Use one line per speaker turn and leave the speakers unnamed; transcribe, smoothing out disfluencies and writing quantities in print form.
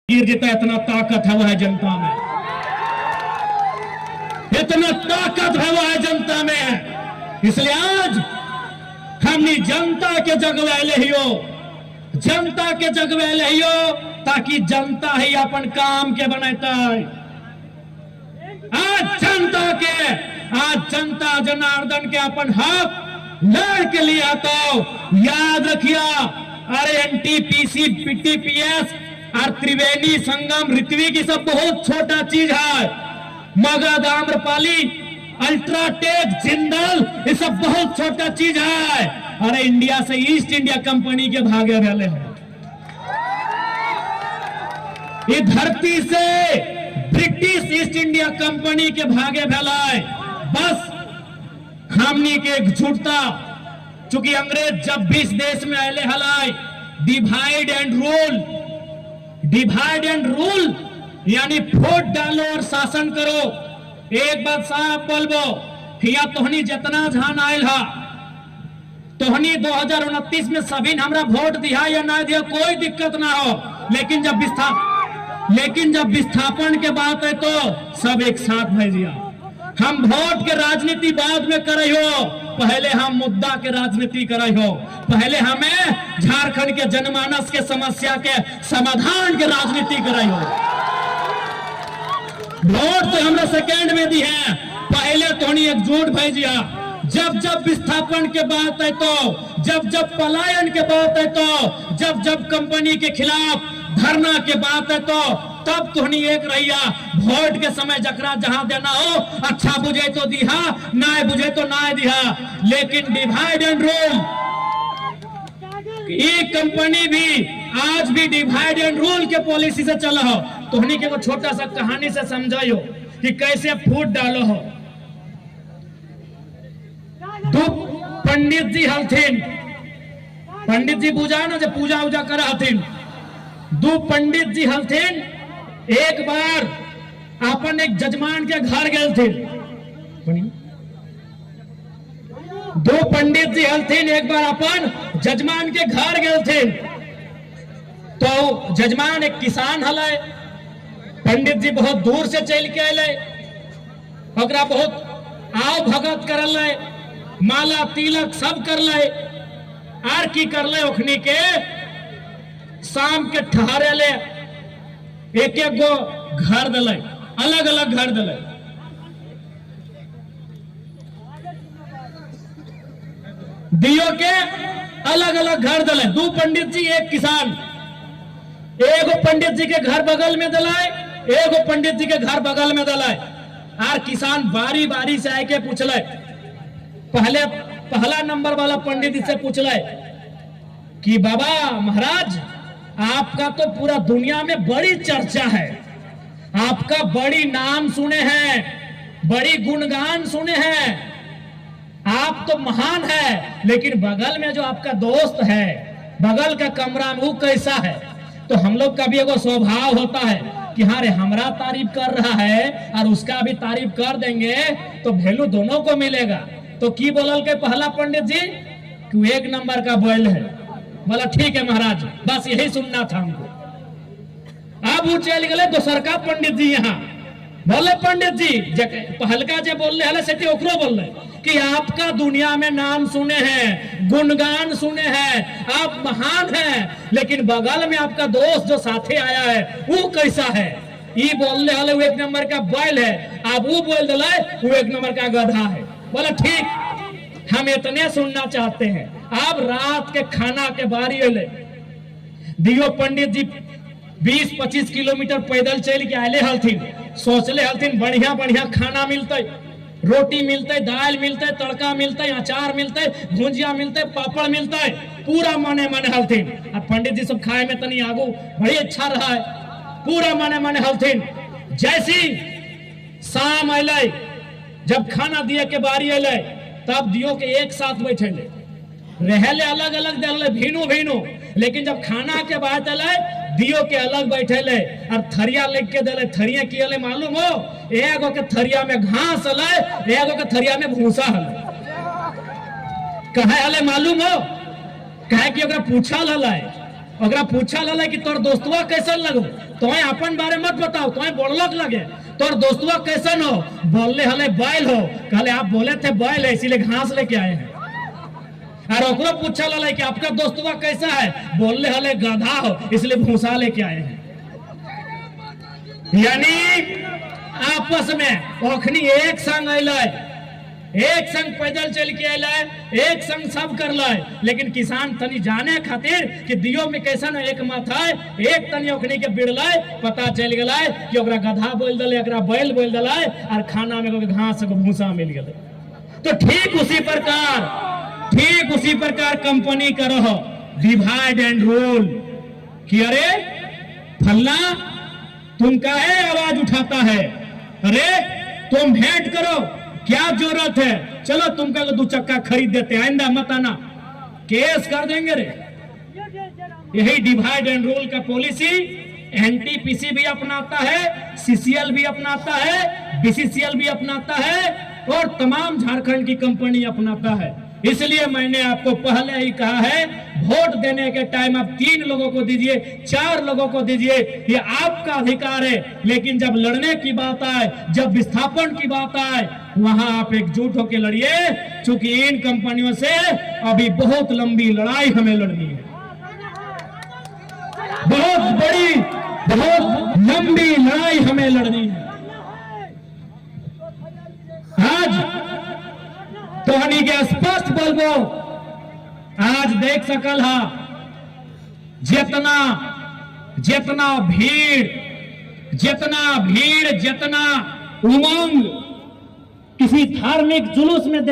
गिर जितना इतना ताकत है वह जनता में, इतना ताकत है वह जनता में। इसलिए आज हमने जनता के जगवे लियो, जनता के जगवे लियो, ताकि जनता ही अपन काम के बनता है। आज जनता जनार्दन के अपन हक लड़ के लिया तो याद रखिया। अरे एनटीपीसी, पीटीपीएस और त्रिवेणी संगम, ऋत्विक, सब बहुत छोटा चीज है। मगध, आम्रपाली, अल्ट्राटेक, जिंदल, ये सब बहुत छोटा चीज है। अरे इंडिया से ईस्ट इंडिया कंपनी के भागे वाले हैं। ये धरती से ब्रिटिश ईस्ट इंडिया कंपनी के भागे फैलाए। बस हमनी के झूठता, चूंकि अंग्रेज जब भी इस देश में आए हलाए, डिवाइड एंड रूल यानी वोट डालो और शासन करो। एक बात साहब बोलबो कि या तोहनी जितना झान आयल हा, तोहनी 2029 में सभी हमरा वोट दिया या ना दिया कोई दिक्कत ना हो, लेकिन जब विस्थापन के बात है तो सब एक साथ भेजिया। हम वोट के राजनीति बाद में करे हो, पहले हम मुद्दा के राजनीति करे हो। पहले हमें झारखंड के जनमानस के समस्या के समाधान के राजनीति करे हो। वोट तो हमने सेकेंड में दी है, पहले तो एकजुट भेजिया। जब विस्थापन के बात है तो, जब पलायन के बात है तो, जब कंपनी के खिलाफ धरना के बात है तो तब तुहनी एक रहिया। वोट के समय जकरा जहां देना हो, अच्छा बुझे तो दिहा, ना बुझे तो ना दिहा, लेकिन डिवाइड एंड रूल, ये कंपनी भी आज भी डिवाइड एंड रूल के पॉलिसी से चला हो। तुहनी के छोटा सा कहानी से समझायो कि कैसे फूट डालो हो। दो पंडित जी हलथिन, पंडित जी बुझा ना, जो पूजा उजा करा हथिन, दो पंडित जी हलथिन। एक बार अपन एक जजमान के घर गए थे। दो पंडित जी हलथिन, एक बार अपन जजमान के घर गए थे। तो जजमान एक किसान हलाए, पंडित जी बहुत दूर से चल के अले, ओकरा बहुत आओ भगत कर ले, माला तिलक सब कर ले। आर की कर ले, ओखनी के शाम के ठहरे ले, एक एक गो घर दिले, अलग अलग घर दिले। दियो के अलग अलग घर दिले। दो पंडित जी एक किसान, एगो पंडित जी के घर बगल में दिलाए, एगो पंडित जी के घर बगल में दिलाए। आर किसान बारी बारी से आके पूछले, पहला नंबर वाला पंडित जी से पूछले कि बाबा महाराज, आपका तो पूरा दुनिया में बड़ी चर्चा है, आपका बड़ी नाम सुने हैं, बड़ी गुणगान सुने हैं, आप तो महान है, लेकिन बगल में जो आपका दोस्त है, बगल का कमरा में, वो कैसा है? तो हम लोग का भी एगो स्वभाव होता है कि हाँ रे, हमारा तारीफ कर रहा है और उसका भी तारीफ कर देंगे तो वैल्यू दोनों को मिलेगा। तो की बोलल के पहला पंडित जी कि वो एक नंबर का बैल है। बोला ठीक है महाराज, बस यही सुनना था हमको। अब वो चल गए दोसर का पंडित जी यहाँ। बोले पंडित जी, पहलका जे बोल रहे से ओकरो बोल रहे कि आपका दुनिया में नाम सुने हैं, गुणगान सुने हैं, आप महान हैं, लेकिन बगल में आपका दोस्त जो साथे आया है वो कैसा है? ये बोल रहे वो एक नंबर का बैल है, आप वो बोल दिला वो एक नंबर का गधा है। बोला ठीक, हम इतने सुनना चाहते हैं। अब रात के खाना के बारी अले, दियो पंडित जी 20-25 किलोमीटर पैदल चल के आए हलथिन। सोचले हलथिन बढ़िया बढ़िया खाना मिलते, रोटी मिलते, दाल मिलते, तड़का मिलते, अचार मिलते, भुजिया मिलते, पापड़ मिलते, पूरा मने मने हलथिन। और पंडित जी सब खाए में तनी आगू बड़ी अच्छा रहा है, पूरा मने मने हलथिन। जैसी शाम अले, जब खाना दिए के बारी अले, तब दियो के एक साथ बैठे रहले, अलग अलग दे भीनू, लेकिन जब खाना के बाद अले, दियो के अलग बैठे ले और थरिया लेके के दिले। थरिया की अले मालूम हो? एगो के थरिया में घास अले, एगो के थरिया में भूसा हले। कहे अले मालूम हो? कहे कि ओकरा पूछा ललाए अगर पूछा लला कि तोर दोस्तवा कैसन लगो, तो अपन बारे मत बताओ, तो बोलक लगे तोर दोस्तवा कैसन हो, बोलने हले बैल हो, कहले आप बोले थे बैल है इसीलिए घास लेके आए हैं। और ओकरो पूछा लला कि आपका दोस्तवा कैसा है, बोलने हले गधा हो इसलिए भूसा लेके आए हैं। यानी आपस में ओखनी एक संग अलै, एक संग पैदल चल के अलै, एक संग सब कर लै, लेकिन किसान तनी जाने खातिर कि दियो में कैसन एक मत है, एक तनी ओखनी के बिड़लै, पता चल गलै कि ओकरा गधा बोल दले, एकरा बैल बोल दले, और खाना में घास को भूसा मिल गए। तो ठीक उसी प्रकार कंपनी करो डिवाइड एंड रूल कि अरे फलना तुम काहे आवाज उठाता है, अरे तुम भेंट करो, क्या जरूरत है, चलो तुमका 2 चक्का खरीद देते हैं, आइंदा मत आना, केस कर देंगे रे। यही डिवाइड एंड रूल का पॉलिसी एनटीपीसी भी अपनाता है, सीसीएल भी अपनाता है, बीसीसीएल भी अपनाता है, और तमाम झारखंड की कंपनी अपनाता है। इसलिए मैंने आपको पहले ही कहा है, वोट देने के टाइम आप 3 लोगों को दीजिए, 4 लोगों को दीजिए, ये आपका अधिकार है, लेकिन जब लड़ने की बात आए, जब विस्थापन की बात आए, वहां आप एकजुट होकर लड़िए, क्योंकि इन कंपनियों से अभी बहुत लंबी लड़ाई हमें लड़नी है, बहुत बड़ी, बहुत लंबी लड़ाई हमें लड़नी है। आज तोहनी के स्पष्ट बोलबो, आज देख सकल हा जितना भीड़, जितना उमंग किसी धार्मिक जुलूस में देख